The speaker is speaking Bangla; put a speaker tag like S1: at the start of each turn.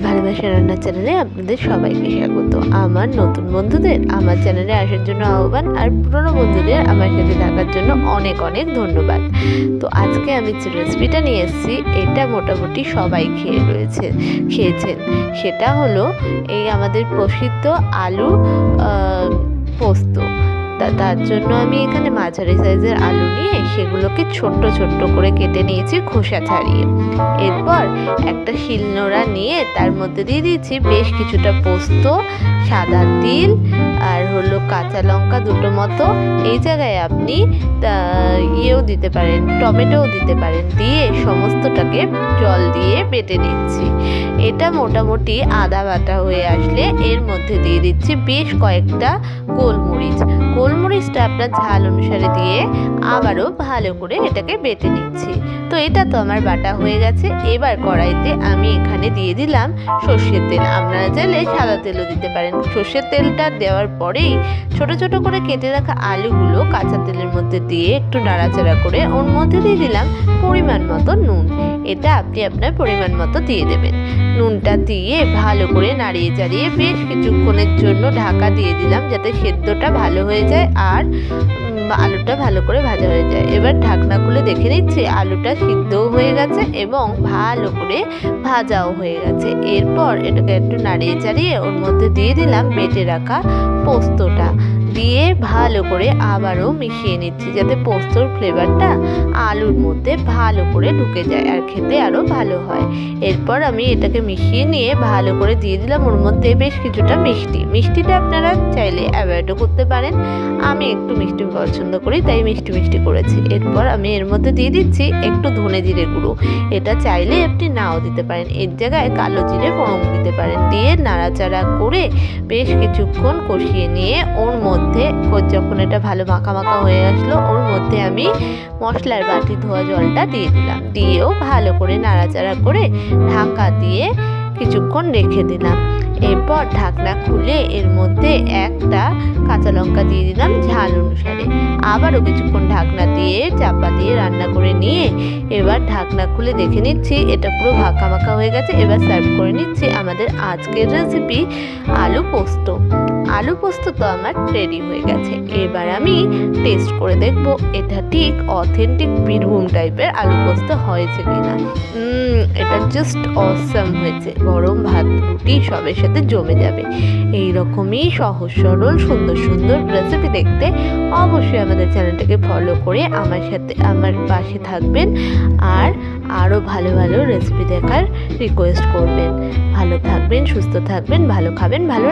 S1: ভালোবাসা রান্নার চ্যানেলে আপনাদের সবাইকে স্বাগত। আমার নতুন বন্ধুদের আমার চ্যানেলে আসার জন্য আহ্বান, আর পুরনো বন্ধুদের আমার সাথে থাকার জন্য অনেক অনেক ধন্যবাদ। তো আজকে আমি যে রেসিপিটা নিয়ে এসেছি, এটা মোটামুটি সবাই খেয়েছেন। সেটা হলো এই আমাদের প্রসিদ্ধ আলু পোস্ত। তার জন্য আমি এখানে মাঝারি সাইজের আলু নিয়ে সেগুলোকে ছোট্ট ছোট্ট করে কেটে নিয়েছি খোসা ছাড়িয়ে। এরপর একটা শিলনোড়া নিয়ে তার মধ্যে দিয়ে দিয়েছি বেশ কিছুটা পোস্ত, সাদা তিল আর হলো কাঁচা লঙ্কা দুটো মতো। এই জায়গায় আপনি ইয়েও দিতে পারেন, টমেটোও দিতে পারেন। দিয়ে সমস্তটাকে জল দিয়ে বেটে নিচ্ছি। এটা মোটামুটি আদা বাটা হয়ে আসলে এর মধ্যে দিয়ে দিচ্ছি বেশ কয়েকটা গোলমরিচটা আপনার ঝাল অনুসারে দিয়ে আবারও ভালো করে এটাকে বেটে নিচ্ছি। তো এটা তো আমার বাটা হয়ে গেছে। এবার কড়াইতে আমি এখানে দিয়ে দিলাম সর্ষের তেল। আপনারা চাইলে সাদা তেলও দিতে পারেন। সর্ষের তেলটা দেওয়ার পরেই ছোট ছোট করে কেটে রাখা আলুগুলো কাঁচা তেলের মধ্যে দিয়ে একটু নাড়াচাড়া করে ওর মধ্যে দিয়ে দিলাম পরিমাণ মতো নুন। এটা আপনি আপনার পরিমাণ মতো দিয়ে দেবেন। নুনটা দিয়ে ভালো করে নাড়িয়ে চাড়িয়ে বেশ কিছুক্ষণের জন্য ঢাকা দিয়ে দিলাম, যাতে সেদ্ধটা ভালো হয়ে যায় আর আলুটা ভালো করে ভাজা হয়ে যায়। এবার ঢাকনা খুলে দেখে নিচ্ছি আলুটা সিদ্ধও হয়ে গেছে এবং ভালো করে ভাজাও হয়ে গেছে। এরপর এটাকে একটু নাড়িয়ে চাড়িয়ে ওর মধ্যে দিয়ে দিলাম বেটে রাখা পোস্তটা, দিয়ে ভালো করে আবারও মিশিয়ে নিচ্ছি, যাতে পোস্তর ফ্লেভারটা আলুর মধ্যে ভালো করে ঢুকে যায় আর খেতে আরও ভালো হয়। এরপর আমি এটাকে মিশিয়ে নিয়ে ভালো করে দিয়ে দিলাম ওর মধ্যে বেশ কিছুটা মিষ্টিটা আপনারা চাইলে অ্যাভয়েডও করতে পারেন। আমি একটু মিষ্টি পছন্দ করি, তাই মিষ্টি করেছি। এরপর আমি এর মধ্যে দিয়ে দিচ্ছি একটু ধনে জিরে গুঁড়ো। এটা চাইলে আপনি নাও দিতে পারেন, এর জায়গায় কালো জিরে ফোড়ন দিতে পারেন। দিয়ে নাড়াচাড়া করে বেশ কিছুক্ষণ কষিয়ে নিয়ে ওর মধ্যে যখন এটা ভালো মাখা হয়ে আসলো, ওর মধ্যে আমি মশলার বাটি ধোয়া জলটা দিয়ে দিলাম। দিয়েও ভালো করে নাড়াচাড়া করে ঢাকা দিয়ে কিছুক্ষণ রেখে দিলাম। এরপর ঢাকনা খুলে এর মধ্যে একটা কাঁচা লঙ্কা দিয়ে দিলাম ঝাল অনুসারে। আবারও কিছুক্ষণ ঢাকনা দিয়ে চাপা দিয়ে রান্না করে নিয়ে এবার ঢাকনা খুলে দেখে নিচ্ছি এটা পুরো মাখা হয়ে গেছে। এবার সার্ভ করে নিচ্ছি আমাদের আজকের রেসিপি আলু পোস্ত। আলু পোস্ত তো আমার রেডি হয়ে গেছে। এবার আমি টেস্ট করে দেখব এটা ঠিক অথেন্টিক বীরভূম টাইপের আলু পোস্ত হয়েছে কিনা। এটা জাস্ট অসাম হয়েছে। গরম ভাত রুটি সবের সাথে জমে যাবে। এইরকমই সহজ সরল সুন্দর রেসিপি দেখতে অবশ্যই আমাদের চ্যানেলটাকে ফলো করে আমার পাশে থাকবেন আর আরও ভালো রেসিপি দেখার রিকোয়েস্ট করবেন। ভালো থাকবেন, সুস্থ থাকবেন, ভালো খাবেন, ভালো